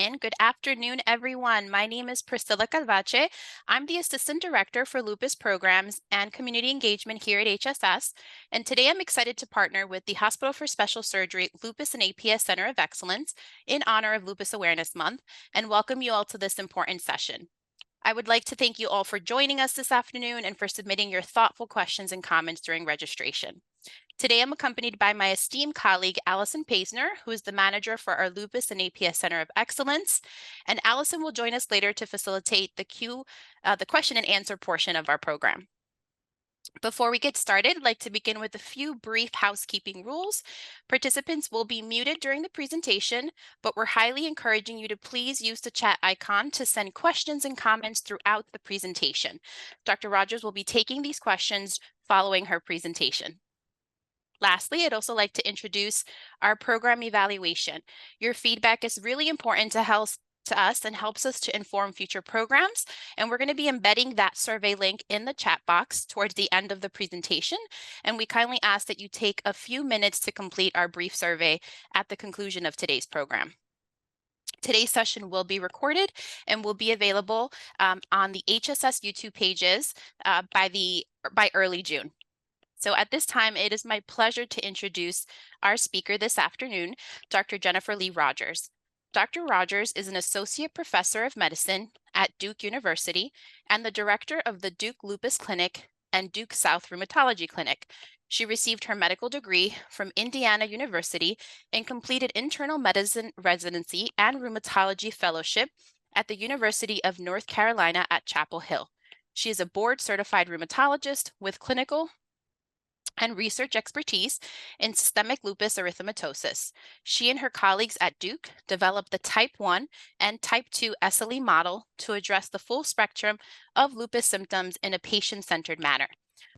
Shannon. Good afternoon, everyone. My name is Priscilla Calvache. I'm the Assistant Director for Lupus Programs and Community Engagement here at HSS. And today I'm excited to partner with the Hospital for Special Surgery Lupus and APS Center of Excellence in honor of Lupus Awareness Month and welcome you all to this important session. I would like to thank you all for joining us this afternoon and for submitting your thoughtful questions and comments during registration. Today, I'm accompanied by my esteemed colleague, Allison Paisner, who is the manager for our Lupus and APS Center of Excellence. And Allison will join us later to facilitate the question and answer portion of our program. Before we get started, I'd like to begin with a few brief housekeeping rules. Participants will be muted during the presentation, but we're highly encouraging you to please use the chat icon to send questions and comments throughout the presentation. Dr. Rogers will be taking these questions following her presentation. Lastly, I'd also like to introduce our program evaluation. Your feedback is really important to us and helps us to inform future programs. And we're going to be embedding that survey link in the chat box towards the end of the presentation. And we kindly ask that you take a few minutes to complete our brief survey at the conclusion of today's program. Today's session will be recorded and will be available on the HSS YouTube pages by early June. So at this time, it is my pleasure to introduce our speaker this afternoon, Dr. Jennifer Lee Rogers. Dr. Rogers is an associate professor of medicine at Duke University and the director of the Duke Lupus Clinic and Duke South Rheumatology Clinic. She received her medical degree from Indiana University and completed internal medicine residency and rheumatology fellowship at the University of North Carolina at Chapel Hill. She is a board-certified rheumatologist with clinical and research expertise in systemic lupus erythematosus. She and her colleagues at Duke developed the Type 1 and Type 2 SLE model to address the full spectrum of lupus symptoms in a patient-centered manner.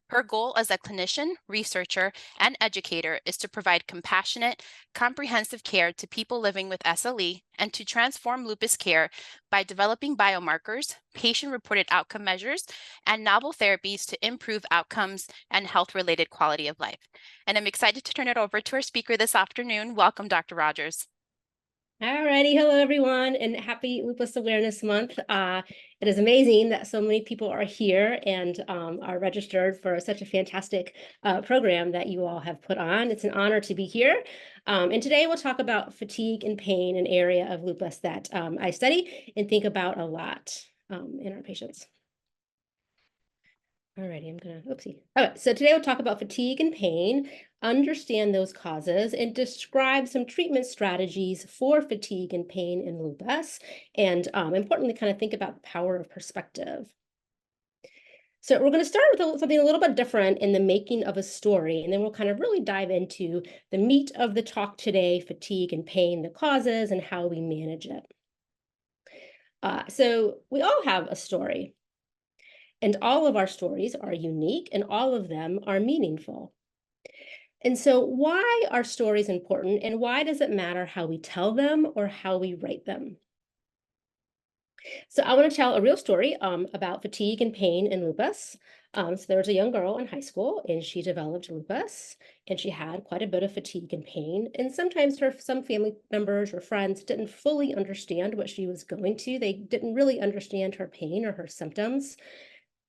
Her goal as a clinician, researcher, and educator is to provide compassionate, comprehensive care to people living with SLE and to transform lupus care by developing biomarkers, patient-reported outcome measures, and novel therapies to improve outcomes and health-related quality of life. And I'm excited to turn it over to our speaker this afternoon. Welcome, Dr. Rogers. All righty. Hello, everyone, and happy Lupus Awareness Month. It is amazing that so many people are here and are registered for such a fantastic program that you all have put on. It's an honor to be here. And today we'll talk about fatigue and pain, an area of lupus that I study and think about a lot in our patients. Alrighty, oopsie. Okay, so today we'll talk about fatigue and pain, understand those causes, and describe some treatment strategies for fatigue and pain in lupus, and importantly, kind of think about the power of perspective. So we're going to start with something a little bit different in the making of a story, and then we'll kind of really dive into the meat of the talk today, fatigue and pain, the causes, and how we manage it. So we all have a story. And all of our stories are unique and all of them are meaningful. And so why are stories important and why does it matter how we tell them or how we write them? So I want to tell a real story about fatigue and pain in lupus. So there was a young girl in high school and she developed lupus and she had quite a bit of fatigue and pain. And sometimes some family members or friends didn't fully understand what she was going to. They didn't really understand her pain or her symptoms.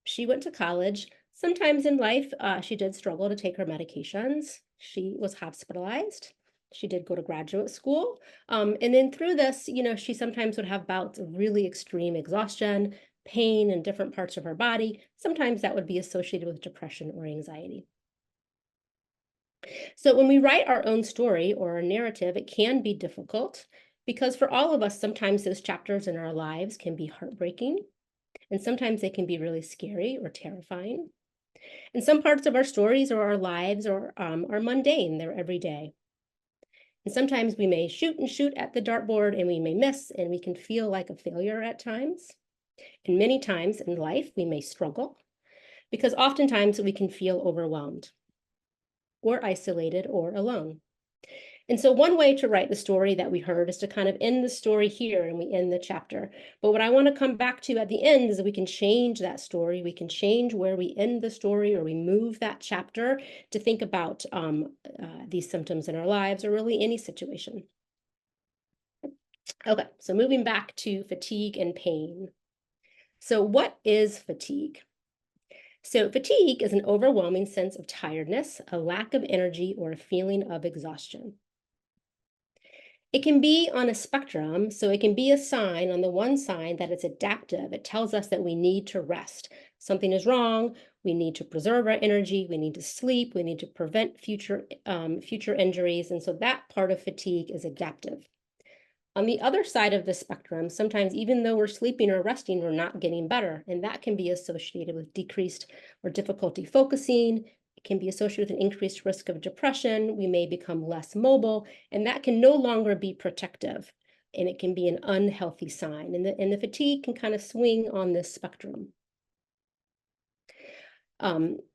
She went to college. Sometimes in life, she did struggle to take her medications. She was hospitalized. She did go to graduate school. And then through this, she sometimes would have bouts of really extreme exhaustion, pain in different parts of her body. Sometimes that would be associated with depression or anxiety. So when we write our own story or a narrative, it can be difficult because for all of us, sometimes those chapters in our lives can be heartbreaking. And sometimes they can be really scary or terrifying. And some parts of our stories or our lives are mundane, they're everyday. And sometimes we may shoot at the dartboard and we may miss and we can feel like a failure at times. And many times in life, we may struggle because oftentimes we can feel overwhelmed or isolated or alone. And so one way to write the story that we heard is to kind of end the story here and we end the chapter. But what I want to come back to at the end is that we can change that story. We can change where we end the story or we move that chapter to think about these symptoms in our lives or really any situation. Okay, so moving back to fatigue and pain. So, what is fatigue? So, fatigue is an overwhelming sense of tiredness, a lack of energy, or a feeling of exhaustion. It can be on a spectrum, so it can be a sign on the one side that it's adaptive. It tells us that we need to rest. Something is wrong. We need to preserve our energy. We need to sleep. We need to prevent future injuries. And so that part of fatigue is adaptive. On the other side of the spectrum, sometimes even though we're sleeping or resting, we're not getting better. And that can be associated with decreased or difficulty focusing. It can be associated with an increased risk of depression. We may become less mobile, and that can no longer be protective. And it can be an unhealthy sign. And the fatigue can kind of swing on this spectrum.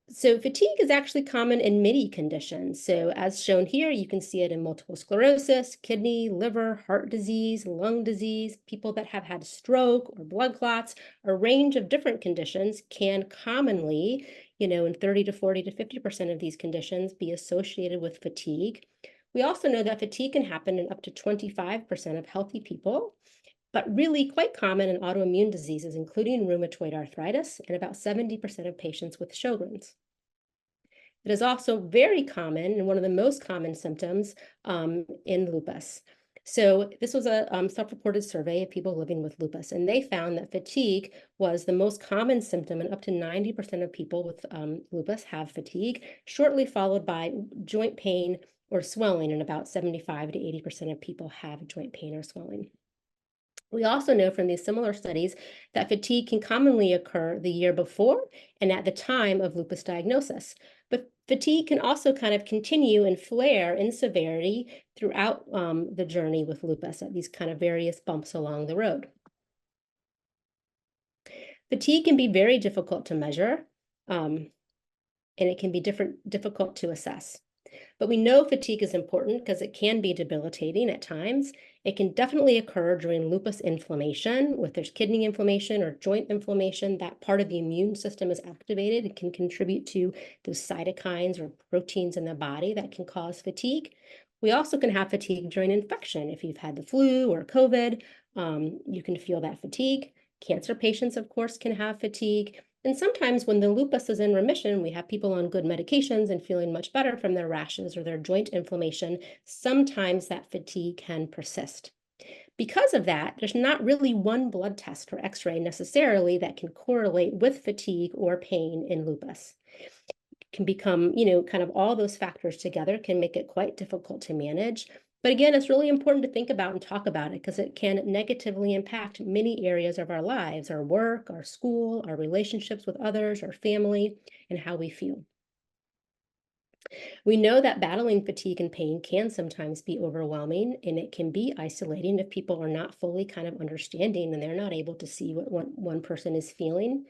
So fatigue is actually common in many conditions. So as shown here, you can see it in multiple sclerosis, kidney, liver, heart disease, lung disease, people that have had stroke or blood clots. A range of different conditions can commonly, in 30 to 40 to 50% of these conditions be associated with fatigue. We also know that fatigue can happen in up to 25% of healthy people, but really quite common in autoimmune diseases, including rheumatoid arthritis and about 70% of patients with Sjogren's. It is also very common and one of the most common symptoms in lupus. So this was a self-reported survey of people living with lupus, and they found that fatigue was the most common symptom, and up to 90% of people with lupus have fatigue, shortly followed by joint pain or swelling, and about 75 to 80% of people have joint pain or swelling. We also know from these similar studies that fatigue can commonly occur the year before and at the time of lupus diagnosis. But fatigue can also kind of continue and flare in severity throughout the journey with lupus at these kind of various bumps along the road. Fatigue can be very difficult to measure, and it can be difficult to assess. But we know fatigue is important because it can be debilitating at times. It can definitely occur during lupus inflammation. If there's kidney inflammation or joint inflammation, that part of the immune system is activated. It can contribute to those cytokines or proteins in the body that can cause fatigue. We also can have fatigue during infection. If you've had the flu or COVID, you can feel that fatigue. Cancer patients, of course, can have fatigue. And sometimes when the lupus is in remission, we have people on good medications and feeling much better from their rashes or their joint inflammation. Sometimes that fatigue can persist. Because of that, there's not really one blood test or x-ray necessarily that can correlate with fatigue or pain in lupus. It can become, kind of all those factors together can make it quite difficult to manage. But again, it's really important to think about and talk about it because it can negatively impact many areas of our lives, our work, our school, our relationships with others, our family, and how we feel. We know that battling fatigue and pain can sometimes be overwhelming, and it can be isolating if people are not fully kind of understanding and they're not able to see what one person is feeling.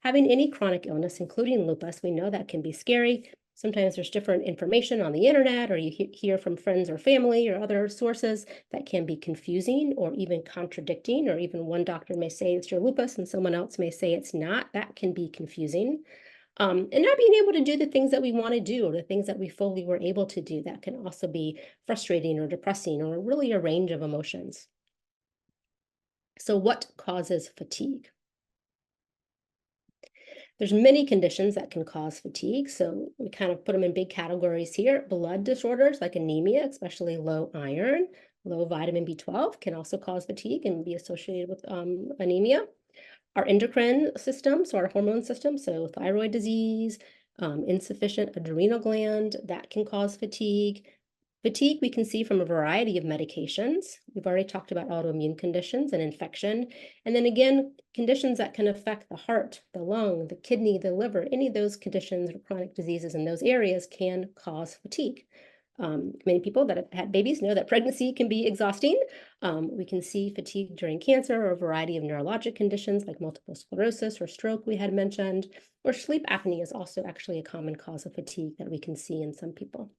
Having any chronic illness, including lupus, we know that can be scary. Sometimes there's different information on the internet, or you hear from friends or family or other sources that can be confusing or even contradicting, or even one doctor may say it's your lupus and someone else may say it's not. That can be confusing. And not being able to do the things that we want to do or the things that we fully were able to do, that can also be frustrating or depressing or really a range of emotions. So what causes fatigue? There's many conditions that can cause fatigue. So we kind of put them in big categories here. Blood disorders like anemia, especially low iron, low vitamin B12 can also cause fatigue and be associated with anemia. Our endocrine system, so our hormone system, so thyroid disease, insufficient adrenal gland, that can cause fatigue. Fatigue we can see from a variety of medications. We've already talked about autoimmune conditions and infection. And then again, conditions that can affect the heart, the lung, the kidney, the liver, any of those conditions or chronic diseases in those areas can cause fatigue. Many people that have had babies know that pregnancy can be exhausting. We can see fatigue during cancer or a variety of neurologic conditions like multiple sclerosis or stroke we had mentioned, or sleep apnea is also actually a common cause of fatigue that we can see in some people.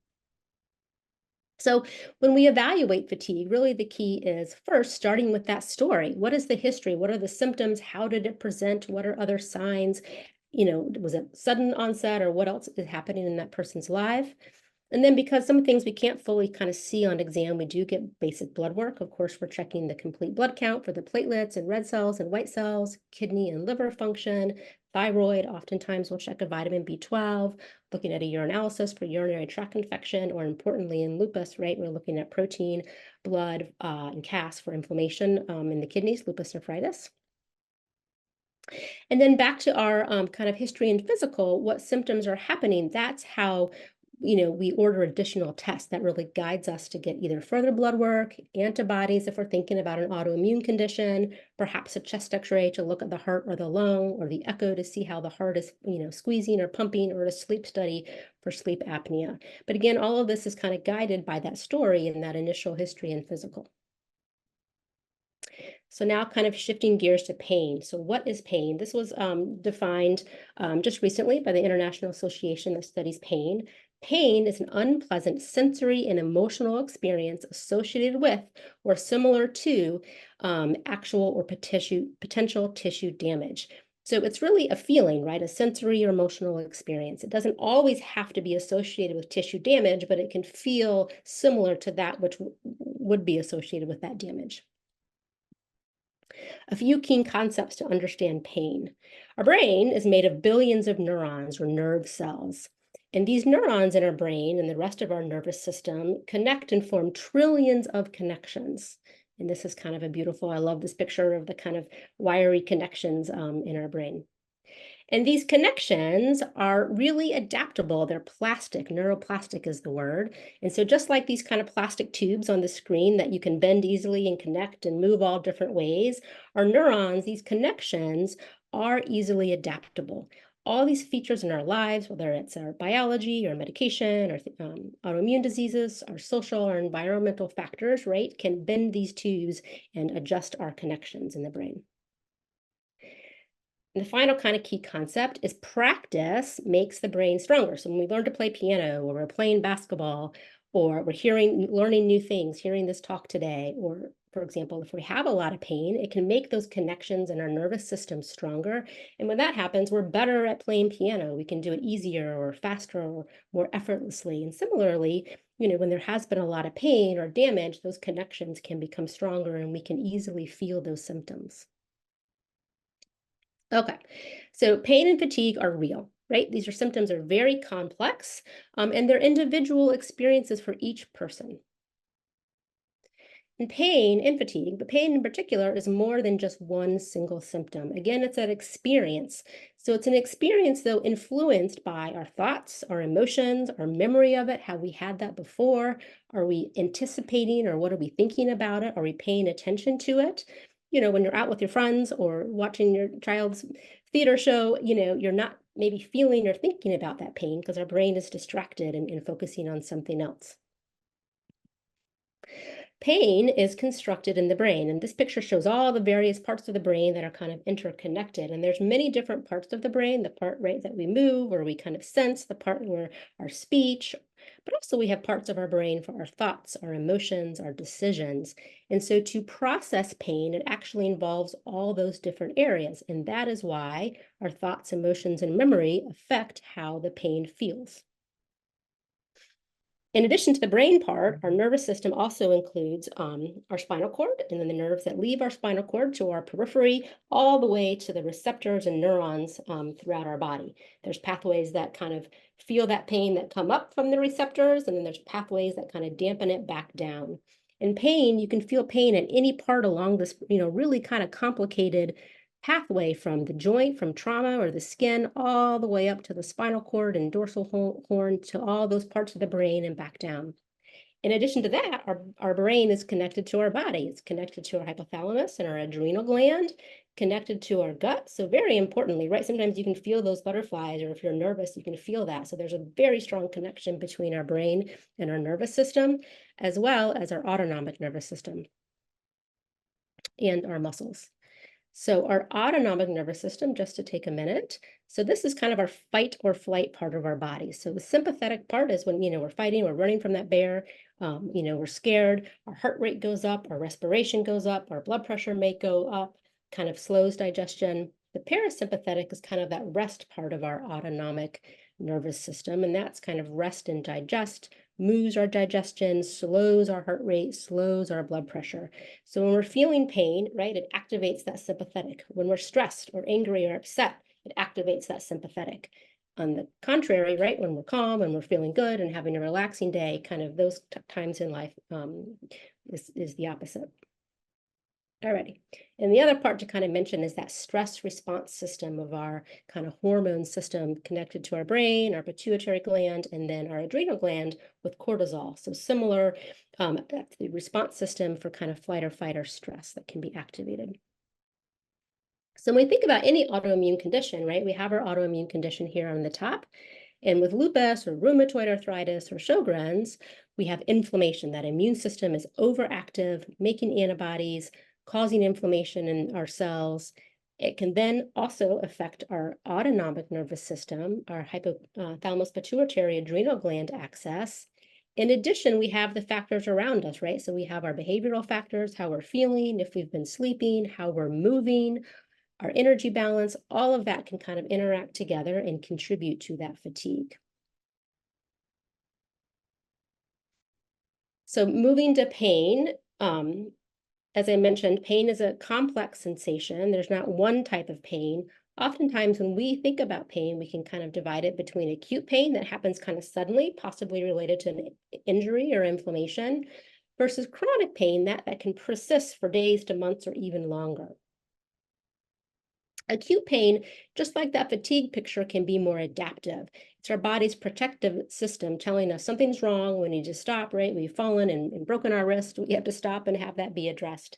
So when we evaluate fatigue, really the key is first starting with that story. What is the history? What are the symptoms? How did it present? What are other signs? Was it sudden onset or what else is happening in that person's life? And then because some things we can't fully kind of see on exam, we do get basic blood work. Of course, we're checking the complete blood count for the platelets and red cells and white cells, kidney and liver function, thyroid. Oftentimes we'll check a vitamin B12, looking at a urinalysis for urinary tract infection, or importantly in lupus, right, we're looking at protein, blood, and CAS for inflammation in the kidneys, lupus nephritis. And then back to our kind of history and physical, what symptoms are happening, that's how, we order additional tests that really guides us to get either further blood work, antibodies if we're thinking about an autoimmune condition, perhaps a chest x-ray to look at the heart or the lung, or the echo to see how the heart is, squeezing or pumping, or a sleep study for sleep apnea. But again, all of this is kind of guided by that story and that initial history and physical. So now kind of shifting gears to pain. So what is pain? This was defined just recently by the International Association that studies pain. Pain is an unpleasant sensory and emotional experience associated with or similar to actual or potential tissue damage. So it's really a feeling, right? A sensory or emotional experience. It doesn't always have to be associated with tissue damage, but it can feel similar to that which would be associated with that damage. A few key concepts to understand pain. Our brain is made of billions of neurons or nerve cells. And these neurons in our brain and the rest of our nervous system connect and form trillions of connections. And this is kind of a beautiful, I love this picture of the kind of wiry connections in our brain. And these connections are really adaptable. They're plastic. Neuroplastic is the word. And so just like these kind of plastic tubes on the screen that you can bend easily and connect and move all different ways, our neurons, these connections are easily adaptable. All these features in our lives, whether it's our biology or medication or autoimmune diseases, our social or environmental factors, right, can bend these tubes and adjust our connections in the brain. And the final kind of key concept is practice makes the brain stronger. So when we learn to play piano, or we're playing basketball, or we're learning new things, hearing this talk today, or for example, if we have a lot of pain, it can make those connections in our nervous system stronger. And when that happens, we're better at playing piano. We can do it easier or faster or more effortlessly. And similarly, when there has been a lot of pain or damage, those connections can become stronger and we can easily feel those symptoms. Okay, so pain and fatigue are real, right? These symptoms are very complex, and they're individual experiences for each person. And pain and fatigue, but pain in particular, is more than just one single symptom. Again, it's an experience. So it's an experience, though, influenced by our thoughts, our emotions, our memory of it. Have we had that before? Are we anticipating, or what are we thinking about it? Are we paying attention to it? When you're out with your friends or watching your child's theater show, you're not maybe feeling or thinking about that pain because our brain is distracted and focusing on something else. Pain is constructed in the brain, and this picture shows all the various parts of the brain that are kind of interconnected. And there's many different parts of the brain, the part, right, that we move or we kind of sense, the part where our speech, but also we have parts of our brain for our thoughts, our emotions, our decisions. And so to process pain, it actually involves all those different areas. And that is why our thoughts, emotions, and memory affect how the pain feels. In addition to the brain part, our nervous system also includes our spinal cord, and then the nerves that leave our spinal cord to our periphery, all the way to the receptors and neurons throughout our body. There's pathways that kind of feel that pain that come up from the receptors, and then there's pathways that kind of dampen it back down. In pain, you can feel pain at any part along this, really kind of complicated pathway from the joint, from trauma or the skin, all the way up to the spinal cord and dorsal horn, to all those parts of the brain and back down. In addition to that, our brain is connected to our body. It's connected to our hypothalamus and our adrenal gland, connected to our gut. So very importantly, right, sometimes you can feel those butterflies, or if you're nervous, you can feel that. So there's a very strong connection between our brain and our nervous system, as well as our autonomic nervous system and our muscles. So our autonomic nervous system, just to take a minute. So this is kind of our fight or flight part of our body. So the sympathetic part is when, we're fighting, we're running from that bear, we're scared, our heart rate goes up, our respiration goes up, our blood pressure may go up, kind of slows digestion. The parasympathetic is kind of that rest part of our autonomic nervous system, and that's kind of rest and digest, moves our digestion, slows our heart rate, slows our blood pressure. So when we're feeling pain, right, it activates that sympathetic. When we're stressed or angry or upset, it activates that sympathetic. On the contrary, right, when we're calm and we're feeling good and having a relaxing day, kind of those times in life is the opposite. Alrighty. And the other part to kind of mention is that stress response system of our kind of hormone system connected to our brain, our pituitary gland, and then our adrenal gland with cortisol. So similar, that's the response system for kind of flight or fight or stress that can be activated. So when we think about any autoimmune condition, right, we have our autoimmune condition here on the top. And with lupus or rheumatoid arthritis or Sjogren's, we have inflammation. That immune system is overactive, making antibodies, causing inflammation in our cells. It can then also affect our autonomic nervous system, our hypothalamus pituitary adrenal gland axis. In addition, we have the factors around us, right? So we have our behavioral factors, how we're feeling, if we've been sleeping, how we're moving, our energy balance, all of that can kind of interact together and contribute to that fatigue. So moving to pain, as I mentioned, pain is a complex sensation. There's not one type of pain. Oftentimes when we think about pain, we can kind of divide it between acute pain that happens kind of suddenly, possibly related to an injury or inflammation, versus chronic pain that can persist for days to months or even longer. Acute pain, just like that fatigue picture, can be more adaptive. It's our body's protective system telling us something's wrong, we need to stop, right? We've fallen and broken our wrist, we have to stop and have that be addressed.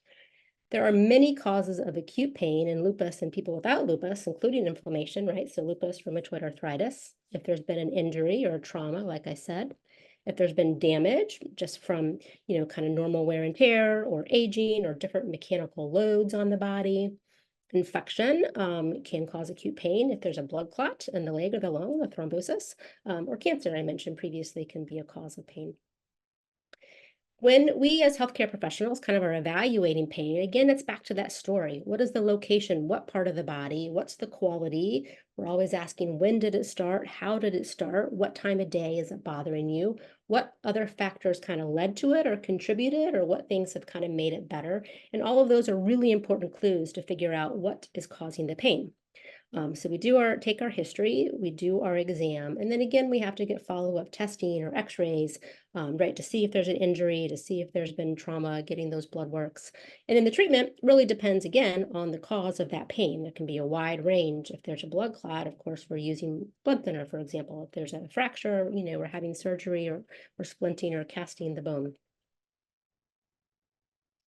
There are many causes of acute pain in lupus and people without lupus, including inflammation, right? So lupus, rheumatoid arthritis, if there's been an injury or a trauma, like I said, if there's been damage just from, kind of normal wear and tear or aging or different mechanical loads on the body. Infection can cause acute pain if there's a blood clot in the leg or the lung, a thrombosis, or cancer, I mentioned previously, can be a cause of pain. When we as healthcare professionals kind of are evaluating pain, again, it's back to that story. What is the location? What part of the body? What's the quality? We're always asking, when did it start? How did it start? What time of day is it bothering you? What other factors kind of led to it or contributed, or what things have kind of made it better? And all of those are really important clues to figure out what is causing the pain. So we take our history, we do our exam, and then again, we have to get follow-up testing or x-rays, right, to see if there's an injury, to see if there's been trauma, getting those blood works. And then the treatment really depends, again, on the cause of that pain. There can be a wide range. If there's a blood clot, of course, we're using blood thinner, for example. If there's a fracture, we're having surgery or splinting or casting the bone.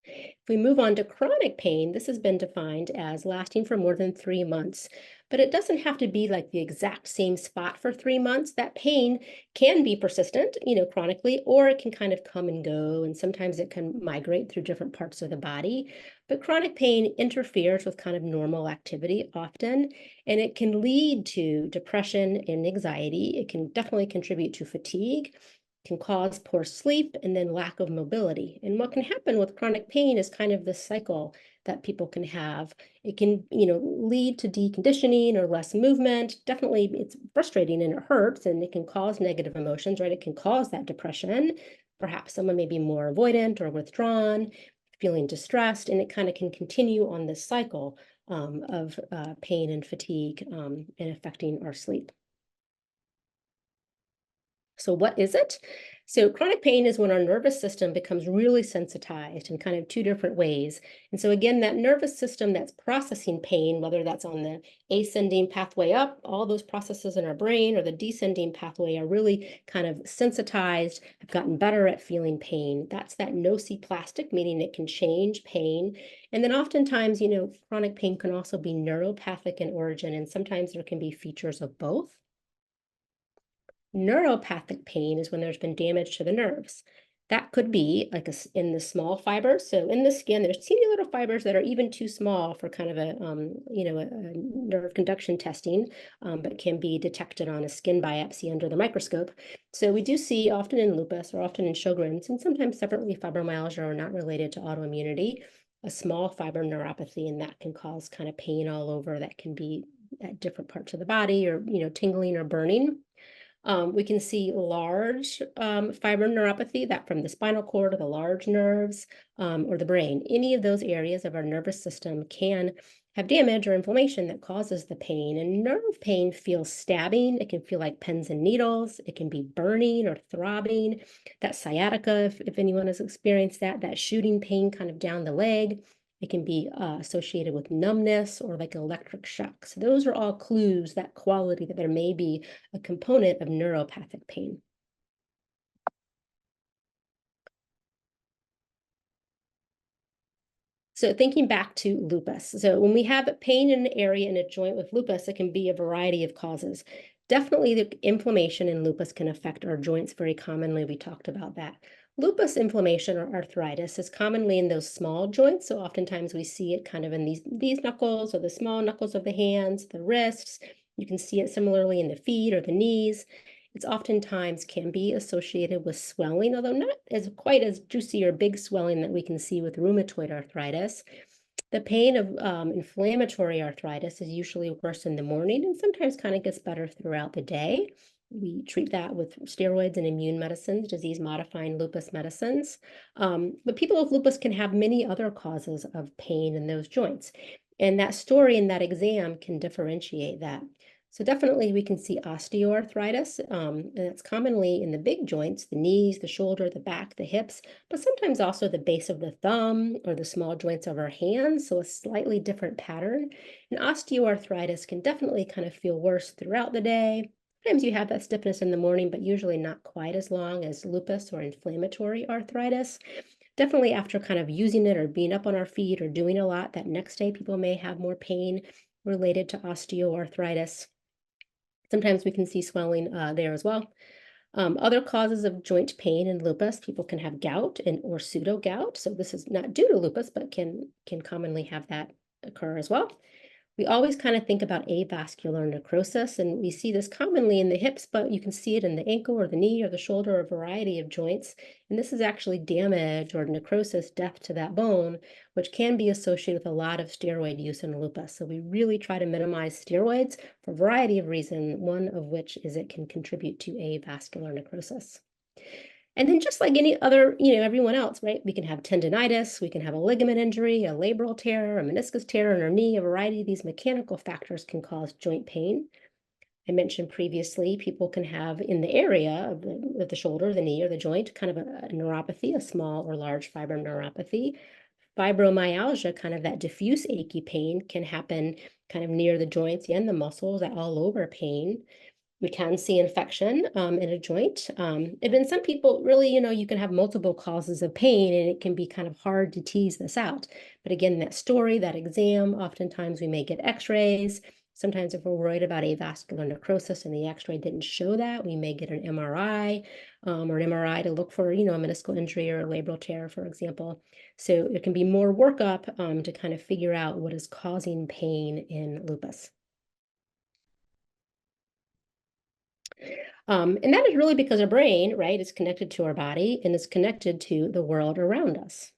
If we move on to chronic pain, this has been defined as lasting for more than 3 months, but it doesn't have to be like the exact same spot for 3 months. That pain can be persistent, chronically, or it can kind of come and go, and sometimes it can migrate through different parts of the body. But chronic pain interferes with kind of normal activity often, and it can lead to depression and anxiety. It can definitely contribute to fatigue, can cause poor sleep and then lack of mobility. And what can happen with chronic pain is kind of this cycle that people can have. It can, lead to deconditioning or less movement. Definitely, it's frustrating and it hurts and it can cause negative emotions, right? It can cause that depression. Perhaps someone may be more avoidant or withdrawn, feeling distressed, and it kind of can continue on this cycle of pain and fatigue and affecting our sleep. So what is it? So chronic pain is when our nervous system becomes really sensitized in kind of two different ways. And so again, that nervous system that's processing pain, whether that's on the ascending pathway up, all those processes in our brain, or the descending pathway are really kind of sensitized, have gotten better at feeling pain. That's that nociplastic, meaning it can change pain. And then oftentimes, chronic pain can also be neuropathic in origin, and sometimes there can be features of both. Neuropathic pain is when there's been damage to the nerves. That could be like in the small fibers. So in the skin, there's teeny little fibers that are even too small for kind of a nerve conduction testing, but can be detected on a skin biopsy under the microscope. So we do see often in lupus or often in Sjogren's, and sometimes separately fibromyalgia are not related to autoimmunity, a small fiber neuropathy, and that can cause kind of pain all over that can be at different parts of the body, or, tingling or burning. We can see large fiber neuropathy, that from the spinal cord or the large nerves, or the brain. Any of those areas of our nervous system can have damage or inflammation that causes the pain. And nerve pain feels stabbing. It can feel like pins and needles. It can be burning or throbbing. That sciatica, if anyone has experienced that, that shooting pain kind of down the leg. It can be associated with numbness or like electric shock. So those are all clues, that quality that there may be a component of neuropathic pain. So thinking back to lupus. So when we have pain in an area in a joint with lupus, it can be a variety of causes. Definitely the inflammation in lupus can affect our joints very commonly. We talked about that. Lupus inflammation or arthritis is commonly in those small joints. So oftentimes we see it kind of in these knuckles or the small knuckles of the hands, the wrists. You can see it similarly in the feet or the knees. It's oftentimes can be associated with swelling, although not as quite as juicy or big swelling that we can see with rheumatoid arthritis. The pain of inflammatory arthritis is usually worse in the morning and sometimes kind of gets better throughout the day. We treat that with steroids and immune medicines, disease-modifying lupus medicines. But people with lupus can have many other causes of pain in those joints. And that story and that exam can differentiate that. So definitely we can see osteoarthritis, and that's commonly in the big joints, the knees, the shoulder, the back, the hips, but sometimes also the base of the thumb or the small joints of our hands, so a slightly different pattern. And osteoarthritis can definitely kind of feel worse throughout the day. Sometimes you have that stiffness in the morning, but usually not quite as long as lupus or inflammatory arthritis. Definitely after kind of using it or being up on our feet or doing a lot, that next day people may have more pain related to osteoarthritis. Sometimes we can see swelling there as well. Other causes of joint pain in lupus, people can have gout or pseudo gout. So this is not due to lupus, but can commonly have that occur as well. We always kind of think about avascular necrosis, and we see this commonly in the hips, but you can see it in the ankle or the knee or the shoulder, or a variety of joints. And this is actually damage or necrosis, death to that bone, which can be associated with a lot of steroid use in lupus. So we really try to minimize steroids for a variety of reasons, one of which is it can contribute to avascular necrosis. And then just like any other, everyone else, right? We can have tendinitis, we can have a ligament injury, a labral tear, a meniscus tear in our knee. A variety of these mechanical factors can cause joint pain. I mentioned previously, people can have in the area of the shoulder, the knee, or the joint, kind of a neuropathy, a small or large fiber neuropathy. Fibromyalgia, kind of that diffuse achy pain, can happen kind of near the joints and the muscles, that all over pain. We can see infection in a joint. And then some people really, you can have multiple causes of pain and it can be kind of hard to tease this out. But again, that story, that exam, oftentimes we may get x-rays. Sometimes if we're worried about avascular necrosis and the x-ray didn't show that, we may get an MRI or an MRI to look for, a meniscal injury or a labral tear, for example. So it can be more workup to kind of figure out what is causing pain in lupus. And that is really because our brain, right, is connected to our body and is connected to the world around us.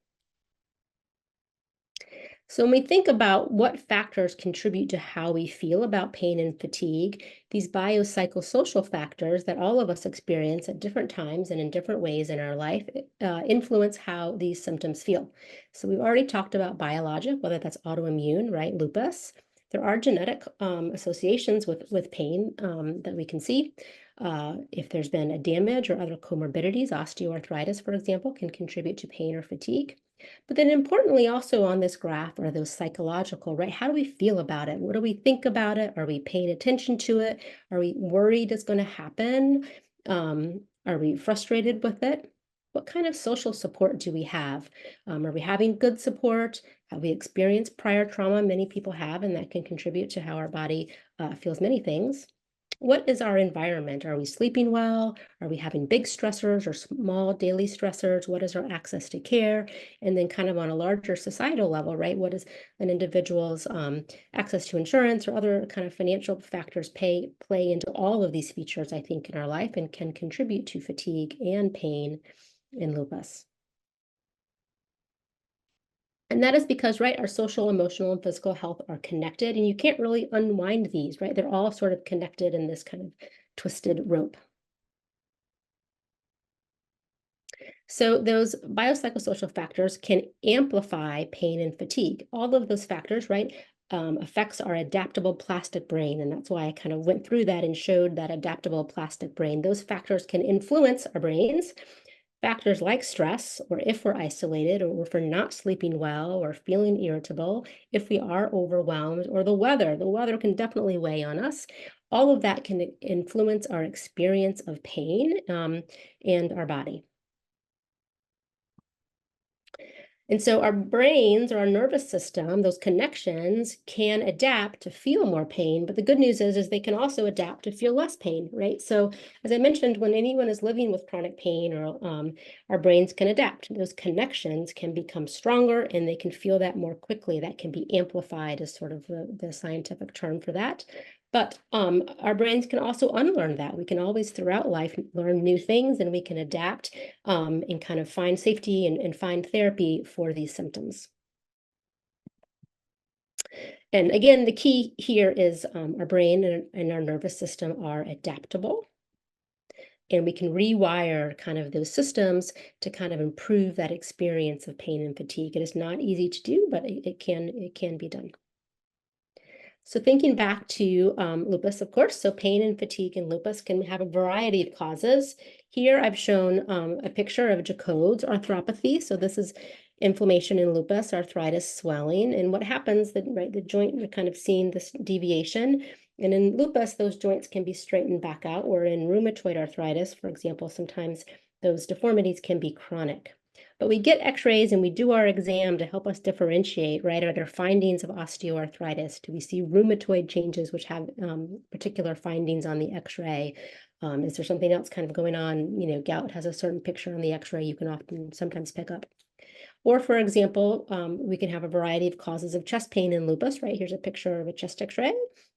So when we think about what factors contribute to how we feel about pain and fatigue, these biopsychosocial factors that all of us experience at different times and in different ways in our life influence how these symptoms feel. So we've already talked about biologic, whether that's autoimmune, right, lupus. There are genetic associations with pain that we can see. If there's been a damage or other comorbidities, osteoarthritis, for example, can contribute to pain or fatigue. But then importantly, also on this graph are those psychological, right? How do we feel about it? What do we think about it? Are we paying attention to it? Are we worried it's going to happen? Are we frustrated with it? What kind of social support do we have? Are we having good support? Have we experienced prior trauma? Many people have, and that can contribute to how our body feels many things. What is our environment? Are we sleeping well? Are we having big stressors or small daily stressors? What is our access to care? And then kind of on a larger societal level, right? What is an individual's access to insurance or other kind of financial factors play into all of these features, I think, in our life and can contribute to fatigue and pain in lupus. And that is because, right, our social, emotional, and physical health are connected, and you can't really unwind these, right? They're all sort of connected in this kind of twisted rope. So those biopsychosocial factors can amplify pain and fatigue. All of those factors, right, affects our adaptable plastic brain. And that's why I kind of went through that and showed that adaptable plastic brain. Those factors can influence our brains. Factors like stress, or if we're isolated, or if we're not sleeping well, or feeling irritable, if we are overwhelmed, or the weather. The weather can definitely weigh on us. All of that can influence our experience of pain and our body. And so our brains or our nervous system, those connections can adapt to feel more pain. But the good news is they can also adapt to feel less pain, right? So as I mentioned, when anyone is living with chronic pain, or our brains can adapt. Those connections can become stronger and they can feel that more quickly. That can be amplified is sort of the scientific term for that. But our brains can also unlearn that. We can always throughout life learn new things, and we can adapt and kind of find safety and find therapy for these symptoms. And again, the key here is our brain and our nervous system are adaptable, and we can rewire kind of those systems to kind of improve that experience of pain and fatigue. It is not easy to do, but it can be done. So thinking back to lupus, of course, so pain and fatigue in lupus can have a variety of causes. Here I've shown a picture of Jacob's arthropathy. So this is inflammation in lupus, arthritis, swelling. And what happens, that right, the joint, we're kind of seeing this deviation. And in lupus, those joints can be straightened back out, or in rheumatoid arthritis, for example, sometimes those deformities can be chronic. But we get x-rays and we do our exam to help us differentiate, right? Are there findings of osteoarthritis? Do we see rheumatoid changes which have particular findings on the x-ray? Is there something else kind of going on? You know, gout has a certain picture on the x-ray you can often sometimes pick up. Or for example, we can have a variety of causes of chest pain in lupus, right? Here's a picture of a chest x-ray.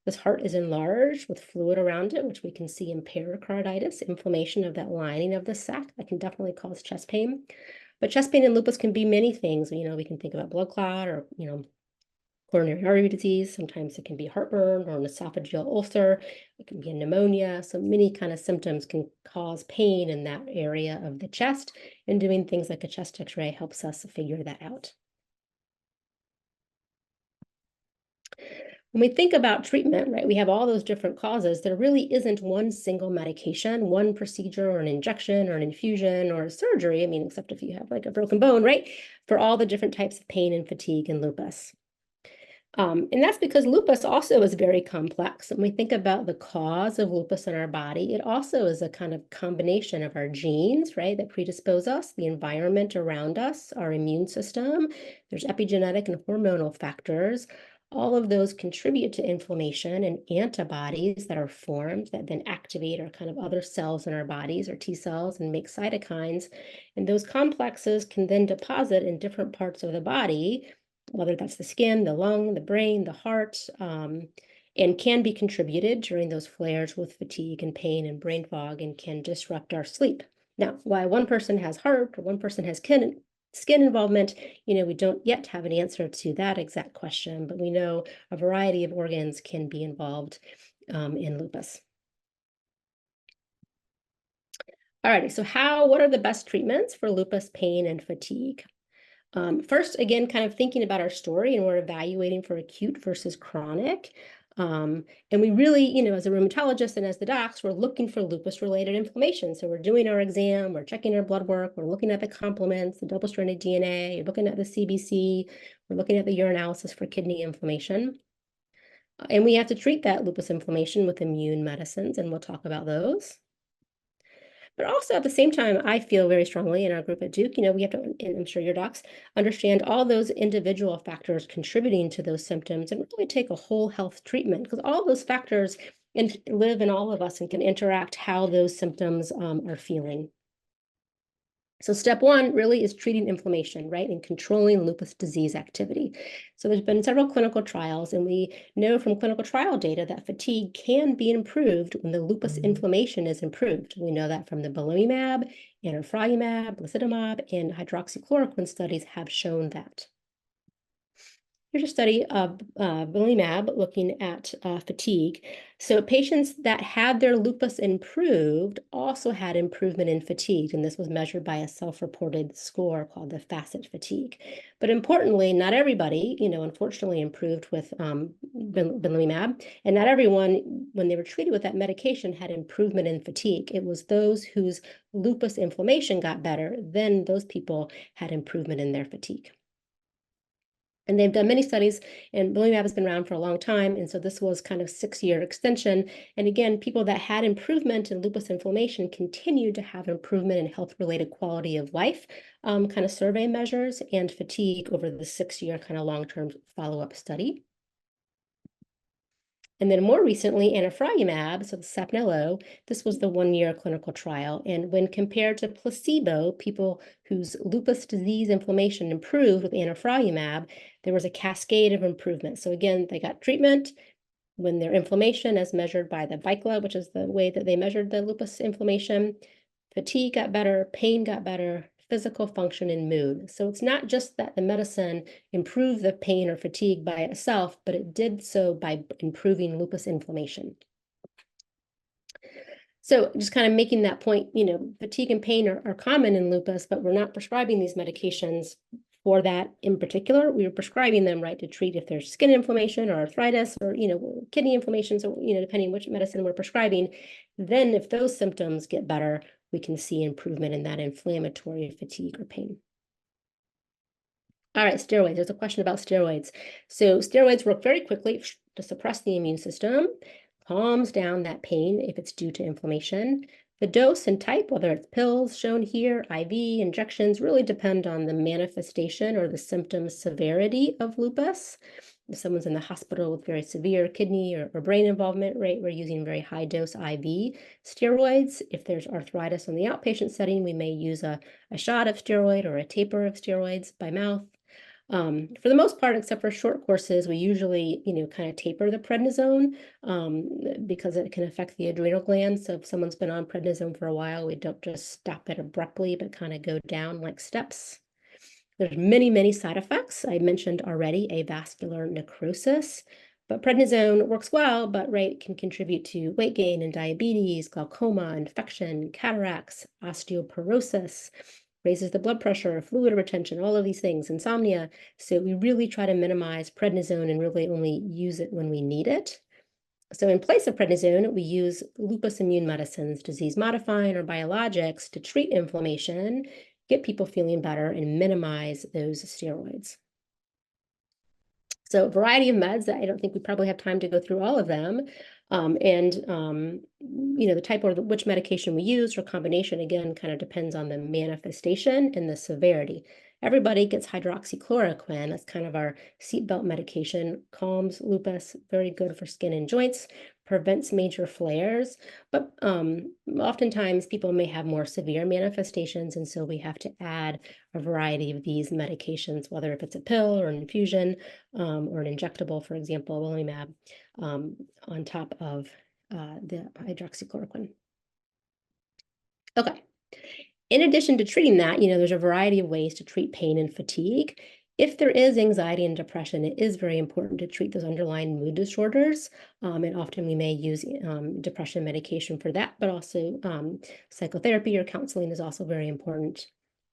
This heart is enlarged with fluid around it, which we can see in pericarditis, inflammation of that lining of the sac that can definitely cause chest pain. But chest pain and lupus can be many things. You know, we can think about blood clot, or, you know, coronary artery disease. Sometimes it can be heartburn or an esophageal ulcer. It can be a pneumonia. So many kind of symptoms can cause pain in that area of the chest. And doing things like a chest x-ray helps us figure that out. When we think about treatment, right, we have all those different causes. There really isn't one single medication, one procedure, or an injection, or an infusion, or a surgery. I mean, except if you have like a broken bone, right, for all the different types of pain and fatigue in lupus. And that's because lupus also is very complex. When we think about the cause of lupus in our body, it also is a kind of combination of our genes, right, that predispose us, the environment around us, our immune system. There's epigenetic and hormonal factors. All of those contribute to inflammation, and antibodies that are formed that then activate our kind of other cells in our bodies, our T cells, and make cytokines. And those complexes can then deposit in different parts of the body, whether that's the skin, the lung, the brain, the heart, and can be contributed during those flares with fatigue and pain and brain fog, and can disrupt our sleep. Now, why one person has heart or one person has skin involvement, you know, we don't yet have an answer to that exact question, but we know a variety of organs can be involved in lupus. Alrighty, so what are the best treatments for lupus pain and fatigue? First, again, kind of thinking about our story, and we're evaluating for acute versus chronic. And we really, you know, as a rheumatologist and as the docs, we're looking for lupus-related inflammation. So we're doing our exam, we're checking our blood work, we're looking at the complements, the double-stranded DNA, we're looking at the CBC, we're looking at the urinalysis for kidney inflammation. And we have to treat that lupus inflammation with immune medicines, and we'll talk about those. But also at the same time, I feel very strongly in our group at Duke, you know, we have to, and I'm sure your docs, understand all those individual factors contributing to those symptoms, and really take a whole health treatment, because all those factors live in all of us and can interact how those symptoms are feeling. So step one really is treating inflammation, right, and controlling lupus disease activity. So there's been several clinical trials, and we know from clinical trial data that fatigue can be improved when the lupus inflammation is improved. We know that from the belimumab, anifrolumab, blinatumomab, and hydroxychloroquine studies have shown that. Here's a study of belimumab looking at fatigue. So patients that had their lupus improved also had improvement in fatigue, and this was measured by a self-reported score called the FACIT-Fatigue. But importantly, not everybody, unfortunately improved with belimumab, and not everyone, when they were treated with that medication, had improvement in fatigue. It was those whose lupus inflammation got better, then those people had improvement in their fatigue. And they've done many studies, and belimumab has been around for a long time, and so this was kind of 6-year extension. And again, people that had improvement in lupus inflammation continued to have improvement in health-related quality of life, kind of survey measures and fatigue over the 6-year kind of long-term follow-up study. And then more recently, anifrolumab, so the Saphnelo, this was the 1-year clinical trial. And when compared to placebo, people whose lupus disease inflammation improved with anifrolumab, there was a cascade of improvement. So again, they got treatment when their inflammation, as measured by the BICLA, which is the way that they measured the lupus inflammation, fatigue got better, pain got better, physical function and mood. So it's not just that the medicine improved the pain or fatigue by itself, but it did so by improving lupus inflammation. So just kind of making that point, fatigue and pain are common in lupus, but we're not prescribing these medications for that in particular. We are prescribing them, right, to treat if there's skin inflammation or arthritis or, kidney inflammation. So, depending which medicine we're prescribing, then if those symptoms get better, we can see improvement in that inflammatory fatigue or pain. All right, steroids. There's a question about steroids. So steroids work very quickly to suppress the immune system, calms down that pain if it's due to inflammation. The dose and type, whether it's pills shown here, IV, injections, really depend on the manifestation or the symptom severity of lupus. If someone's in the hospital with very severe kidney or brain involvement, right, we're using very high dose IV steroids. If there's arthritis on the outpatient setting, we may use a shot of steroid or a taper of steroids by mouth. For the most part, except for short courses, we usually, kind of taper the prednisone because it can affect the adrenal glands. So if someone's been on prednisone for a while, we don't just stop it abruptly, but kind of go down like steps. There's many, many side effects. I mentioned already avascular necrosis, but prednisone works well, but right, can contribute to weight gain and diabetes, glaucoma, infection, cataracts, osteoporosis, raises the blood pressure, fluid retention, all of these things, insomnia. So we really try to minimize prednisone and really only use it when we need it. So in place of prednisone, we use lupus immune medicines, disease modifying or biologics to treat inflammation, get people feeling better, and minimize those steroids. So a variety of meds that I don't think we probably have time to go through all of them. The type or which medication we use or combination, again, kind of depends on the manifestation and the severity. Everybody gets hydroxychloroquine. That's kind of our seatbelt medication, calms lupus, very good for skin and joints, prevents major flares. But oftentimes people may have more severe manifestations, and so we have to add a variety of these medications, whether if it's a pill or an infusion or an injectable, for example, belimumab, on top of the hydroxychloroquine. Okay. In addition to treating that, there's a variety of ways to treat pain and fatigue. If there is anxiety and depression, it is very important to treat those underlying mood disorders. And often we may use depression medication for that, but also psychotherapy or counseling is also very important.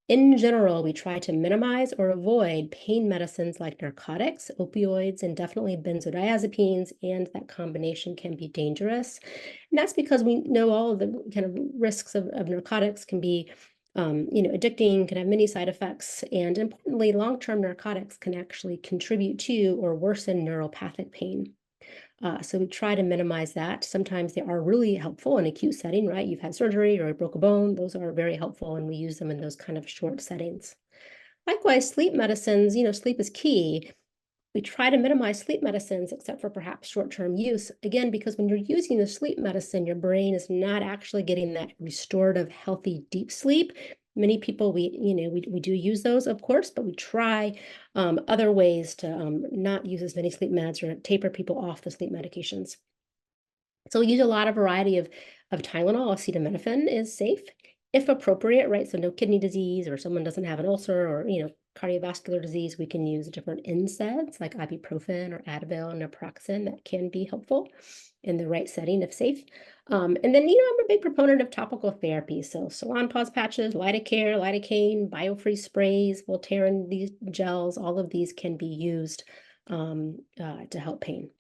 In general, we try to minimize or avoid pain medicines like narcotics, opioids, and definitely benzodiazepines, and that combination can be dangerous. And that's because we know all of the kind of risks of narcotics can be, addicting, can have many side effects, and importantly, long-term narcotics can actually contribute to or worsen neuropathic pain. So we try to minimize that. Sometimes they are really helpful in acute setting, right? You've had surgery or you broke a bone. Those are very helpful, and we use them in those kind of short settings. Likewise, sleep medicines, sleep is key. We try to minimize sleep medicines except for perhaps short-term use. Again, because when you're using a sleep medicine, your brain is not actually getting that restorative, healthy, deep sleep. Many people, we do use those, of course, but we try other ways to not use as many sleep meds or taper people off the sleep medications. So we use a lot of variety of Tylenol. Acetaminophen is safe if appropriate, right? So no kidney disease or someone doesn't have an ulcer or, cardiovascular disease, we can use different NSAIDs like ibuprofen or Advil and naproxen that can be helpful in the right setting if safe. And then, I'm a big proponent of topical therapy. So Salonpas patches, Lidocare, lidocaine, biofreeze sprays, Voltaren, these gels, all of these can be used to help pain.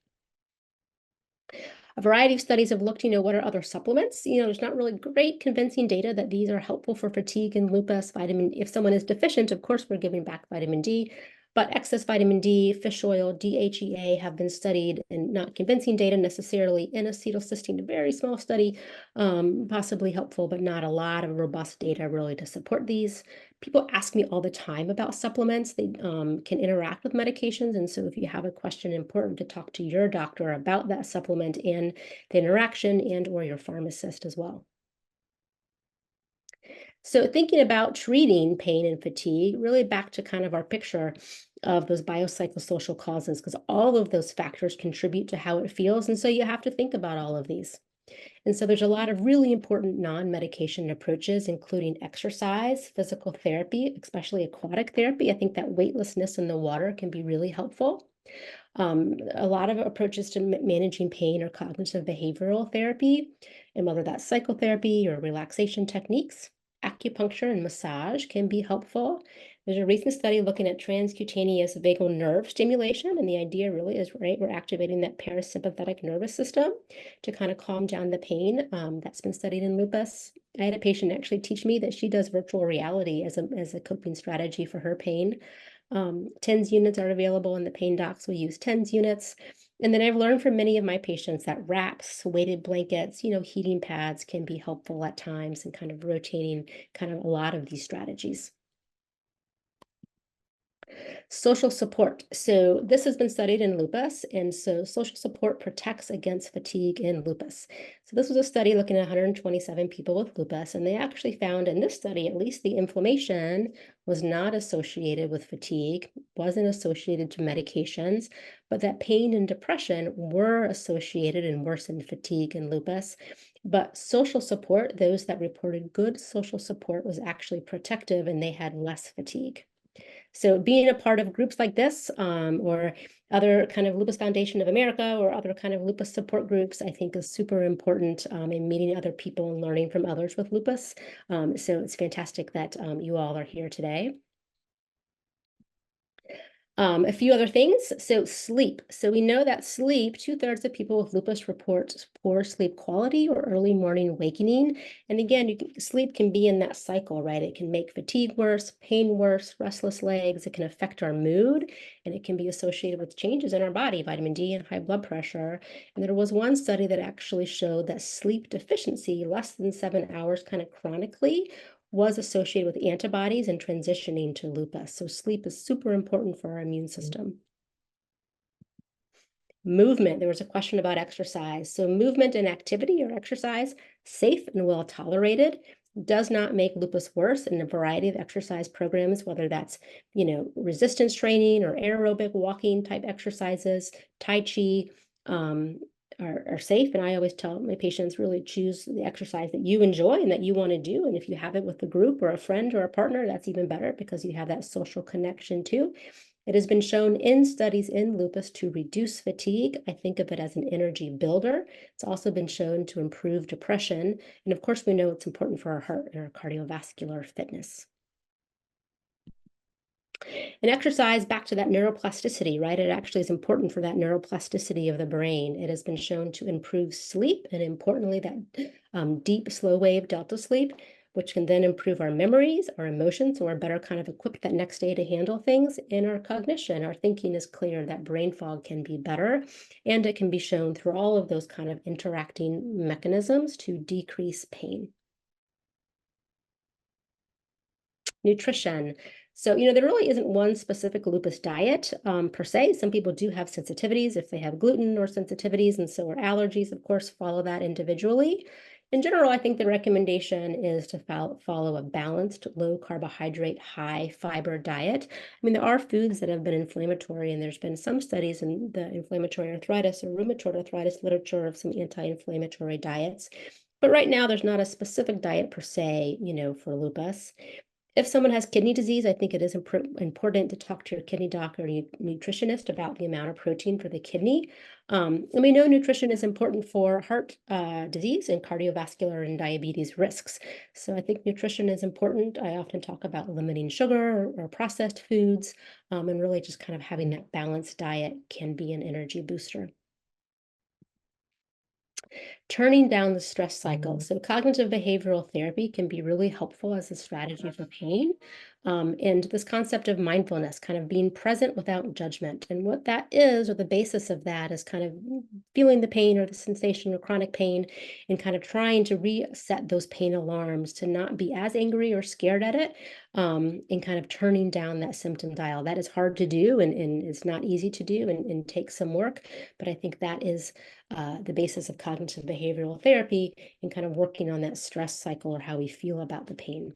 A variety of studies have looked, what are other supplements? There's not really great convincing data that these are helpful for fatigue and lupus. If someone is deficient, of course, we're giving back vitamin D, but excess vitamin D, fish oil, DHEA have been studied, and not convincing data necessarily in acetylcysteine, a very small study, possibly helpful, but not a lot of robust data really to support these. People ask me all the time about supplements. They can interact with medications. And so if you have a question, important to talk to your doctor about that supplement and the interaction and or your pharmacist as well. So thinking about treating pain and fatigue, really back to kind of our picture of those biopsychosocial causes, because all of those factors contribute to how it feels. And so you have to think about all of these. And so there's a lot of really important non-medication approaches, including exercise, physical therapy, especially aquatic therapy. I think that weightlessness in the water can be really helpful. A lot of approaches to managing pain or cognitive behavioral therapy, and whether that's psychotherapy or relaxation techniques, acupuncture and massage can be helpful. There's a recent study looking at transcutaneous vagal nerve stimulation, and the idea really is, right, we're activating that parasympathetic nervous system to kind of calm down the pain. That's been studied in lupus. I had a patient actually teach me that she does virtual reality as a coping strategy for her pain. TENS units are available, and the pain docs will use TENS units. And then I've learned from many of my patients that wraps, weighted blankets, heating pads can be helpful at times, and kind of rotating kind of a lot of these strategies. Social support. So this has been studied in lupus, and so social support protects against fatigue in lupus. So this was a study looking at 127 people with lupus, and they actually found in this study, at least the inflammation was not associated with fatigue, wasn't associated to medications, but that pain and depression were associated and worsened fatigue in lupus. But social support, those that reported good social support, was actually protective, and they had less fatigue. So being a part of groups like this, or other kind of Lupus Foundation of America or other kind of lupus support groups, I think is super important in meeting other people and learning from others with lupus. So it's fantastic that you all are here today. A few other things. So sleep. So we know that sleep, 2/3 of people with lupus report poor sleep quality or early morning awakening. And again, sleep can be in that cycle, right? It can make fatigue worse, pain worse, restless legs. It can affect our mood, and it can be associated with changes in our body, vitamin D and high blood pressure. And there was one study that actually showed that sleep deficiency, less than 7 hours kind of chronically, was associated with antibodies and transitioning to lupus. So sleep is super important for our immune system. Movement. There was a question about exercise. So movement and activity or exercise, safe and well tolerated, does not make lupus worse in a variety of exercise programs, whether that's, resistance training or aerobic walking type exercises, Tai Chi, are safe. And I always tell my patients, really choose the exercise that you enjoy and that you want to do. And if you have it with a group or a friend or a partner, that's even better because you have that social connection too. It has been shown in studies in lupus to reduce fatigue. I think of it as an energy builder. It's also been shown to improve depression. And of course, we know it's important for our heart and our cardiovascular fitness. And exercise, back to that neuroplasticity, right? It actually is important for that neuroplasticity of the brain. It has been shown to improve sleep, and importantly, that deep, slow wave delta sleep, which can then improve our memories, our emotions, so we're better kind of equipped that next day to handle things. And our cognition, our thinking is clear, that brain fog can be better, and it can be shown through all of those kind of interacting mechanisms to decrease pain. Nutrition. So, there really isn't one specific lupus diet per se. Some people do have sensitivities if they have gluten or sensitivities, and so are allergies, of course, follow that individually. In general, I think the recommendation is to follow a balanced, low carbohydrate, high fiber diet. I mean, there are foods that have been inflammatory, and there's been some studies in the inflammatory arthritis or rheumatoid arthritis literature of some anti-inflammatory diets. But right now, there's not a specific diet per se, for lupus. If someone has kidney disease, I think it is important to talk to your kidney doc or nutritionist about the amount of protein for the kidney. And we know nutrition is important for heart disease and cardiovascular and diabetes risks. So I think nutrition is important. I often talk about limiting sugar or processed foods, and really just kind of having that balanced diet can be an energy booster. Turning down the stress cycle. So cognitive behavioral therapy can be really helpful as a strategy for pain. And this concept of mindfulness, kind of being present without judgment. And what that is, or the basis of that, is kind of feeling the pain or the sensation of chronic pain and kind of trying to reset those pain alarms to not be as angry or scared at it, and kind of turning down that symptom dial. That is hard to do and it's not easy to do and takes some work. But I think that is the basis of cognitive behavioral therapy and kind of working on that stress cycle or how we feel about the pain.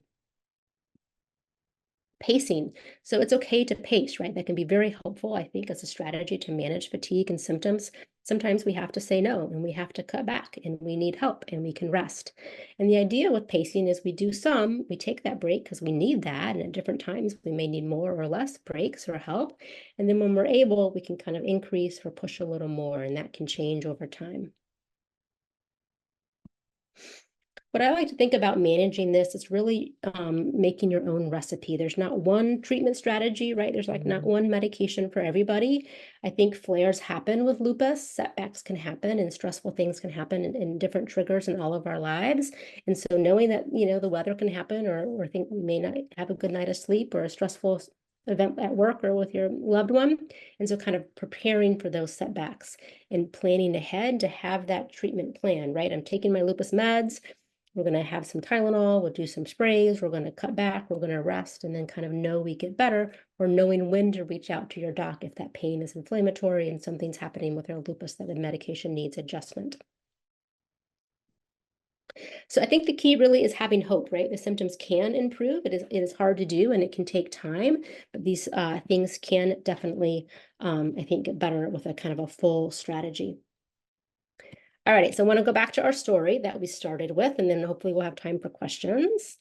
Pacing. So it's okay to pace, right? That can be very helpful, I think, as a strategy to manage fatigue and symptoms. Sometimes we have to say no and we have to cut back and we need help and we can rest. And the idea with pacing is we take that break because we need that. And at different times, we may need more or less breaks or help. And then when we're able, we can kind of increase or push a little more, and that can change over time. What I like to think about managing this is really making your own recipe. There's not one treatment strategy, right? There's like not one medication for everybody. I think flares happen with lupus, setbacks can happen, and stressful things can happen in different triggers in all of our lives. And so knowing that, the weather can happen or think we may not have a good night of sleep or a stressful event at work or with your loved one. And so kind of preparing for those setbacks and planning ahead to have that treatment plan, right? I'm taking my lupus meds. We're going to have some Tylenol, we'll do some sprays, we're going to cut back, we're going to rest, and then kind of know we get better, or knowing when to reach out to your doc if that pain is inflammatory and something's happening with our lupus that the medication needs adjustment. So I think the key really is having hope, right? The symptoms can improve. It is hard to do and it can take time, but these things can definitely, I think, get better with a kind of a full strategy. All right, so I want to go back to our story that we started with, and then hopefully we'll have time for questions.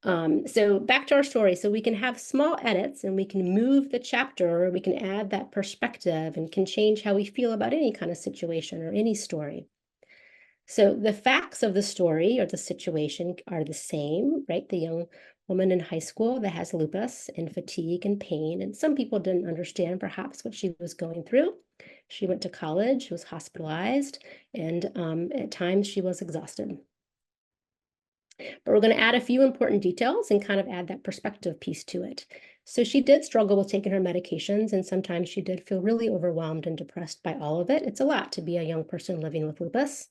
So back to our story. So we can have small edits and we can move the chapter, or we can add that perspective and can change how we feel about any kind of situation or any story. So the facts of the story or the situation are the same, right? The young woman in high school that has lupus and fatigue and pain, and some people didn't understand perhaps what she was going through. She went to college, she was hospitalized, and at times she was exhausted. But we're going to add a few important details and kind of add that perspective piece to it. So she did struggle with taking her medications, and sometimes she did feel really overwhelmed and depressed by all of it. It's a lot to be a young person living with lupus.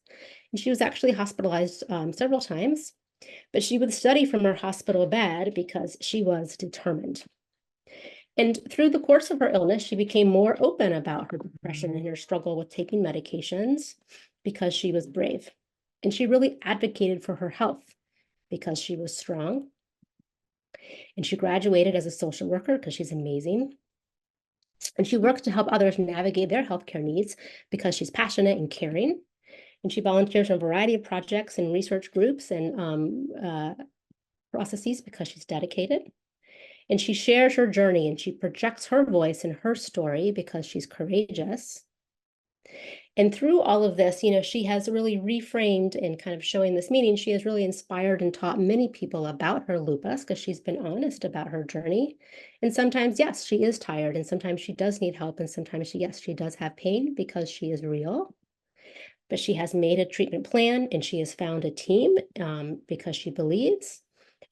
And she was actually hospitalized several times, but she would study from her hospital bed because she was determined. And through the course of her illness, she became more open about her depression and her struggle with taking medications because she was brave. And she really advocated for her health because she was strong. And she graduated as a social worker because she's amazing. And she works to help others navigate their healthcare needs because she's passionate and caring. And she volunteers on a variety of projects and research groups and processes because she's dedicated. And she shares her journey and she projects her voice and her story because she's courageous. And through all of this, she has really reframed and kind of showing this meaning. She has really inspired and taught many people about her lupus because she's been honest about her journey. And sometimes, yes, she is tired and sometimes she does need help. And sometimes she does have pain because she is real. But she has made a treatment plan and she has found a team because she believes.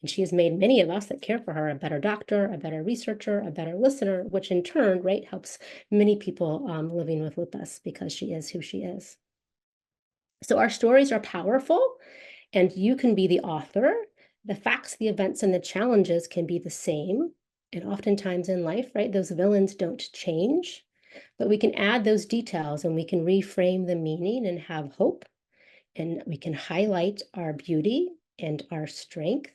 And she has made many of us that care for her a better doctor, a better researcher, a better listener, which in turn, right, helps many people living with lupus because she is who she is. So our stories are powerful and you can be the author. The facts, the events, and the challenges can be the same. And oftentimes in life, right, those villains don't change. But we can add those details and we can reframe the meaning and have hope. And we can highlight our beauty and our strength.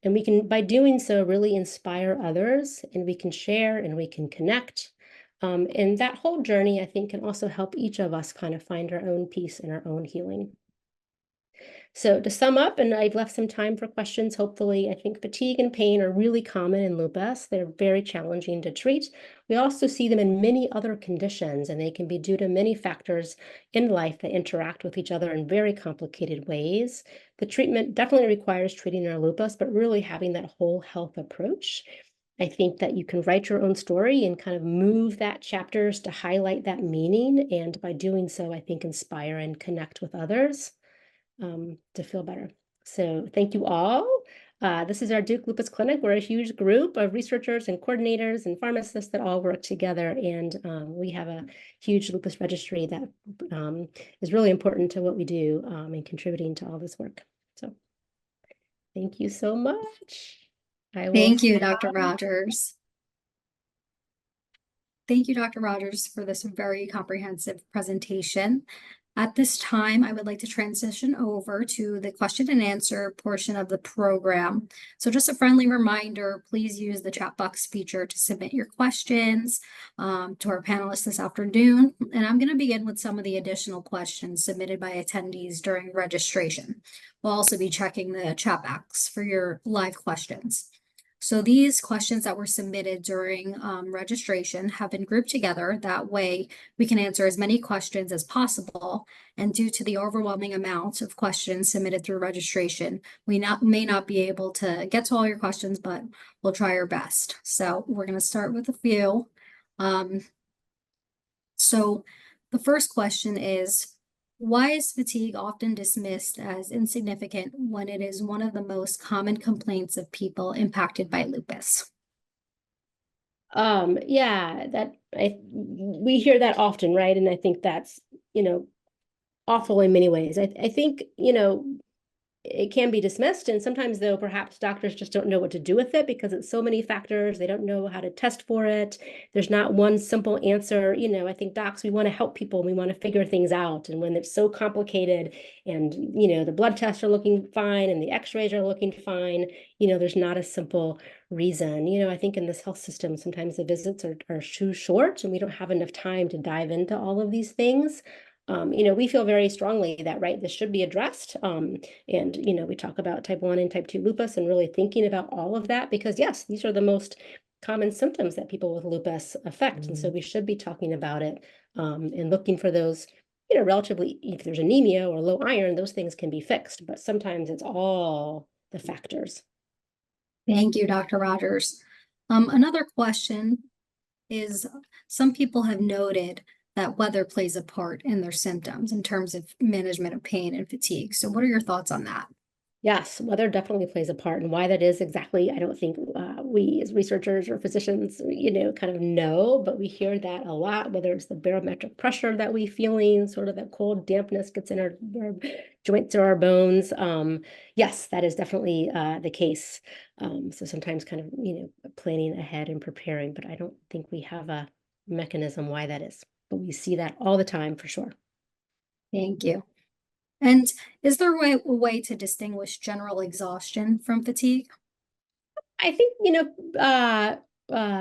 And we can, by doing so, really inspire others and we can share and we can connect. And that whole journey, I think, can also help each of us kind of find our own peace and our own healing. So to sum up, and I've left some time for questions, hopefully, I think fatigue and pain are really common in lupus. They're very challenging to treat. We also see them in many other conditions, and they can be due to many factors in life that interact with each other in very complicated ways. The treatment definitely requires treating our lupus, but really having that whole health approach. I think that you can write your own story and kind of move that chapters to highlight that meaning. And by doing so, I think inspire and connect with others to feel better. So thank you all. This is our Duke Lupus Clinic. We're a huge group of researchers and coordinators and pharmacists that all work together. And we have a huge lupus registry that is really important to what we do and contributing to all this work. So thank you so much. Thank you, Dr. Rogers. Thank you, Dr. Rogers, for this very comprehensive presentation. At this time, I would like to transition over to the question and answer portion of the program. So just a friendly reminder, please use the chat box feature to submit your questions to our panelists this afternoon. And I'm going to begin with some of the additional questions submitted by attendees during registration. We'll also be checking the chat box for your live questions. So these questions that were submitted during registration have been grouped together. That way we can answer as many questions as possible. And due to the overwhelming amount of questions submitted through registration, we may not be able to get to all your questions, but we'll try our best. So we're going to start with a few. So the first question is, why is fatigue often dismissed as insignificant when it is one of the most common complaints of people impacted by lupus? Yeah, we hear that often, right? And I think that's, awful in many ways. I think, it can be dismissed. And sometimes, though, perhaps doctors just don't know what to do with it because it's so many factors. They don't know how to test for it. There's not one simple answer. I think docs, we want to help people. We want to figure things out. And when it's so complicated and, the blood tests are looking fine and the x-rays are looking fine, there's not a simple reason. I think in this health system, sometimes the visits are too short and we don't have enough time to dive into all of these things. We feel very strongly that, right, this should be addressed. And, we talk about type 1 and type 2 lupus and really thinking about all of that because, yes, these are the most common symptoms that people with lupus affect. And so we should be talking about it and looking for those, relatively, if there's anemia or low iron, those things can be fixed. But sometimes it's all the factors. Thank you, Dr. Rogers. Another question is, some people have noted that weather plays a part in their symptoms in terms of management of pain and fatigue. So what are your thoughts on that? Yes, weather definitely plays a part, and why that is exactly, I don't think we as researchers or physicians, kind of know, but we hear that a lot, whether it's the barometric pressure that we feeling, sort of that cold dampness gets in our joints or our bones. Yes, that is definitely the case. So sometimes kind of, planning ahead and preparing, but I don't think we have a mechanism why that is, but we see that all the time for sure. Thank you. And is there a way to distinguish general exhaustion from fatigue? I think, I'm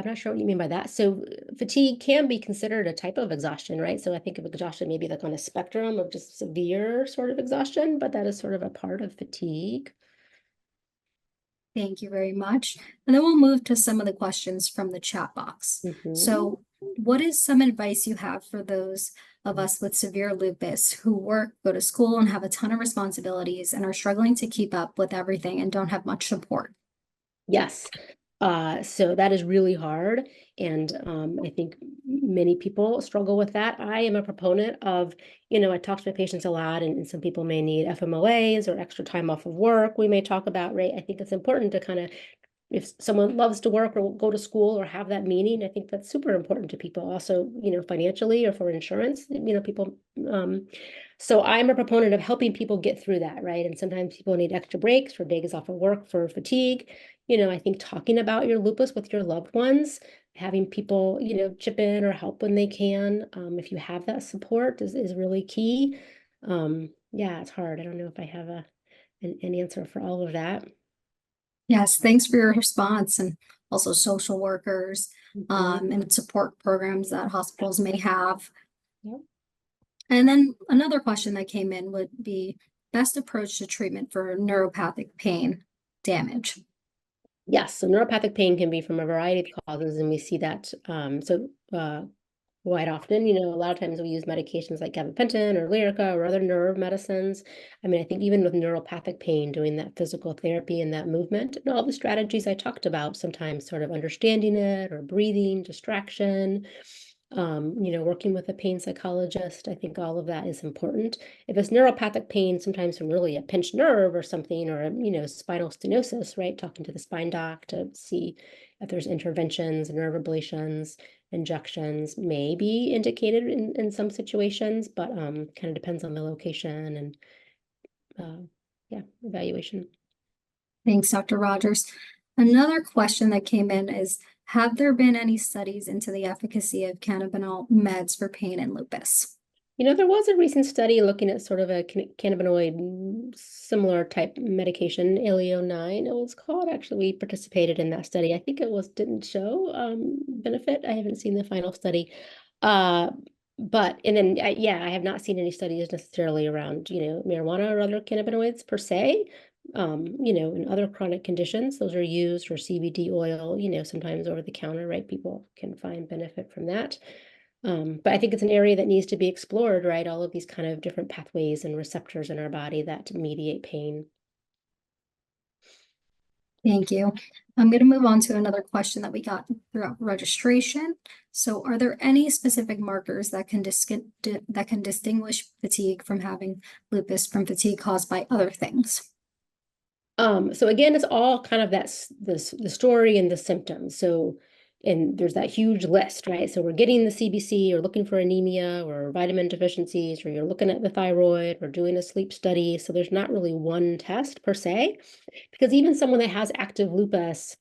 not sure what you mean by that. So fatigue can be considered a type of exhaustion, right? So I think of exhaustion maybe like on a spectrum of just severe sort of exhaustion, but that is sort of a part of fatigue. Thank you very much. And then we'll move to some of the questions from the chat box. So what is some advice you have for those of us with severe lupus who work, go to school, and have a ton of responsibilities and are struggling to keep up with everything and don't have much support? Yes. So that is really hard. And I think many people struggle with that. I am a proponent of, I talk to my patients a lot, and some people may need FMLAs or extra time off of work. We may talk about, right? I think it's important to kind of, if someone loves to work or go to school or have that meaning, I think that's super important to people. Also, financially or for insurance, people. So I'm a proponent of helping people get through that, right? And sometimes people need extra breaks for days off of work for fatigue. I think talking about your lupus with your loved ones, having people, chip in or help when they can, if you have that support is really key. Yeah, it's hard. I don't know if I have an answer for all of that. Yes, thanks for your response, and also social workers and support programs that hospitals may have. Yep. And then another question that came in would be, best approach to treatment for neuropathic pain damage? Yes, so neuropathic pain can be from a variety of causes, and we see that quite often. A lot of times we use medications like gabapentin or Lyrica or other nerve medicines. I mean, I think even with neuropathic pain, doing that physical therapy and that movement and all the strategies I talked about, sometimes sort of understanding it or breathing, distraction, working with a pain psychologist, I think all of that is important. If it's neuropathic pain, sometimes from really a pinched nerve or something, or spinal stenosis, right? Talking to the spine doc to see if there's interventions, nerve ablations, injections may be indicated in some situations, but kind of depends on the location and evaluation. Thanks, Dr. Rogers. Another question that came in is, have there been any studies into the efficacy of cannabinol meds for pain and lupus? There was a recent study looking at sort of a cannabinoid similar type medication, Aleo-9 it was called. Actually, we participated in that study. I think didn't show benefit. I haven't seen the final study. I have not seen any studies necessarily around, marijuana or other cannabinoids per se. In other chronic conditions, those are used, or CBD oil, sometimes over the counter, right? People can find benefit from that. But I think it's an area that needs to be explored, right? All of these kind of different pathways and receptors in our body that mediate pain. Thank you. I'm going to move on to another question that we got throughout registration. So are there any specific markers that can distinguish fatigue from having lupus from fatigue caused by other things? So again, it's all kind of the story and the symptoms. And there's that huge list, right? So we're getting the CBC, or looking for anemia or vitamin deficiencies, or you're looking at the thyroid or doing a sleep study. So there's not really one test per se, because even someone that has active lupus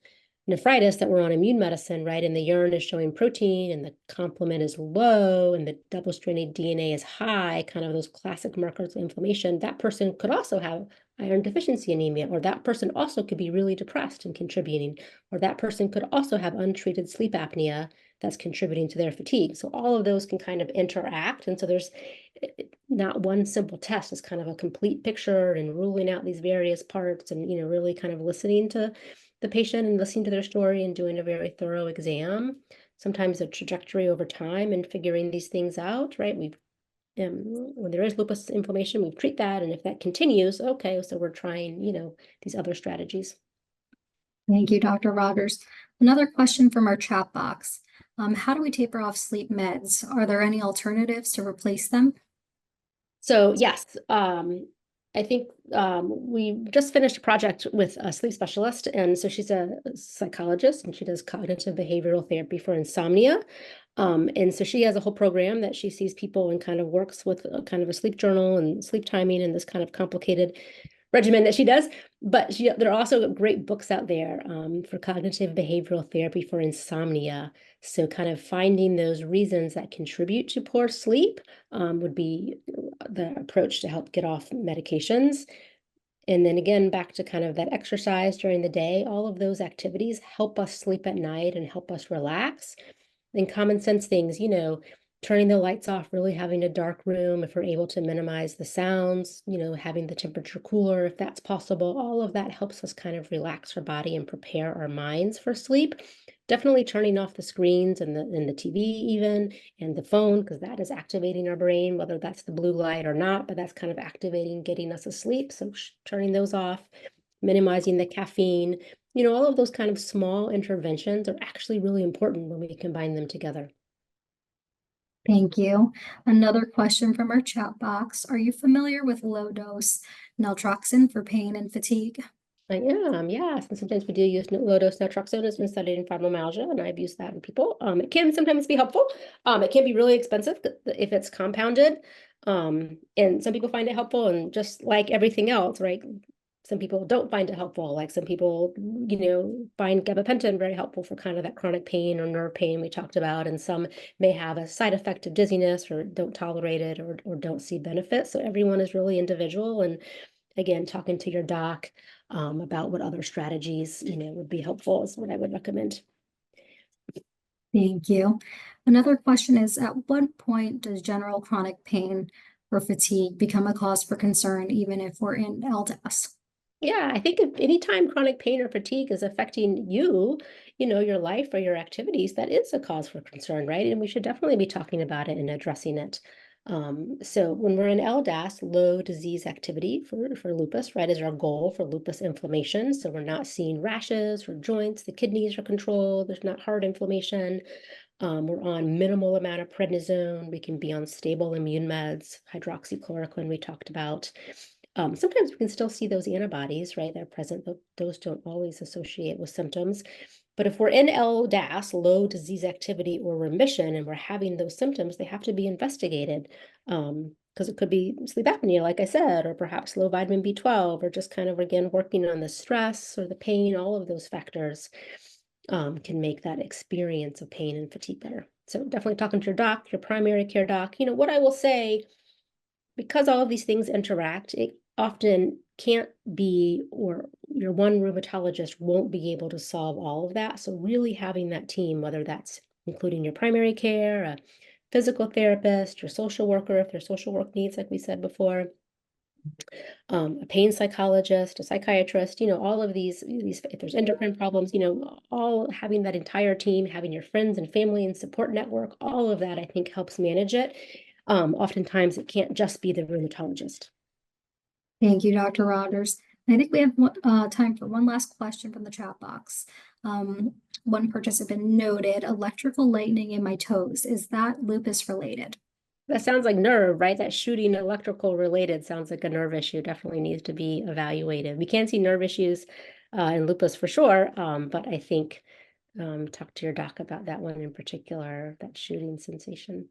nephritis that we're on immune medicine, right? And the urine is showing protein and the complement is low and the double-stranded DNA is high, kind of those classic markers of inflammation, that person could also have iron deficiency anemia, or that person also could be really depressed and contributing, or that person could also have untreated sleep apnea that's contributing to their fatigue. So all of those can kind of interact. And so there's not one simple test. It's kind of a complete picture and ruling out these various parts and, really kind of listening to the patient and listening to their story and doing a very thorough exam, sometimes a trajectory over time and figuring these things out, right? When there is lupus inflammation, we treat that. And if that continues, okay, so we're trying, these other strategies. Thank you, Dr. Rogers. Another question from our chat box. How do we taper off sleep meds? Are there any alternatives to replace them? So yes, I think we just finished a project with a sleep specialist, and so she's a psychologist and she does cognitive behavioral therapy for insomnia. And so she has a whole program that she sees people and kind of works with a kind of a sleep journal and sleep timing and this kind of complicated regimen that she does. But there are also great books out there for cognitive behavioral therapy for insomnia. So kind of finding those reasons that contribute to poor sleep would be the approach to help get off medications. And then again, back to kind of that exercise during the day, all of those activities help us sleep at night and help us relax. And common sense things, turning the lights off, really having a dark room, if we're able to minimize the sounds, having the temperature cooler, if that's possible, all of that helps us kind of relax our body and prepare our minds for sleep. Definitely turning off the screens and the TV even, and the phone, because that is activating our brain, whether that's the blue light or not, but that's kind of activating, getting us asleep. So turning those off, minimizing the caffeine, all of those kind of small interventions are actually really important when we combine them together. Thank you. Another question from our chat box. Are you familiar with low-dose naltrexone for pain and fatigue? I am, yes. And sometimes we do use low-dose naltrexone. It's been studied in fibromyalgia, and I've used that in people. It can sometimes be helpful. It can be really expensive if it's compounded. And some people find it helpful, and just like everything else, right? Some people don't find it helpful. Like some people, find gabapentin very helpful for kind of that chronic pain or nerve pain we talked about. And some may have a side effect of dizziness or don't tolerate it or don't see benefit. So everyone is really individual. And again, talking to your doc about what other strategies, would be helpful is what I would recommend. Thank you. Another question is, at what point does general chronic pain or fatigue become a cause for concern, even if we're in LDAS? Yeah, I think if anytime chronic pain or fatigue is affecting you, your life or your activities, that is a cause for concern, right? And we should definitely be talking about it and addressing it. So when we're in LDAS, low disease activity for lupus, right, is our goal for lupus inflammation. So we're not seeing rashes or joints, the kidneys are controlled, there's not heart inflammation. We're on minimal amount of prednisone. We can be on stable immune meds, hydroxychloroquine we talked about. Sometimes we can still see those antibodies, right? They're present, but those don't always associate with symptoms. But if we're in LDAS, low disease activity or remission, and we're having those symptoms, they have to be investigated. Because it could be sleep apnea, like I said, or perhaps low vitamin B12, or just kind of, again, working on the stress or the pain, all of those factors can make that experience of pain and fatigue better. So definitely talking to your doc, your primary care doc. What I will say, because all of these things interact, it often can't be, or your one rheumatologist won't be able to solve all of that. So really having that team, whether that's including your primary care, a physical therapist, your social worker, if there's social work needs, like we said before, a pain psychologist, a psychiatrist, all of these, if there's endocrine problems, all having that entire team, having your friends and family and support network, all of that, I think helps manage it. Oftentimes it can't just be the rheumatologist. Thank you, Dr. Rogers. I think we have time for one last question from the chat box. One participant noted electrical lightning in my toes. Is that lupus related? That sounds like nerve, right? That shooting electrical related sounds like a nerve issue. Definitely needs to be evaluated. We can see nerve issues in lupus for sure, but I think talk to your doc about that one in particular, that shooting sensation.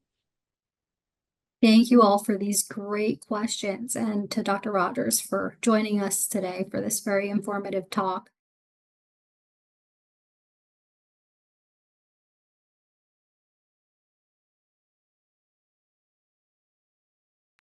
Thank you all for these great questions, and to Dr. Rogers for joining us today for this very informative talk.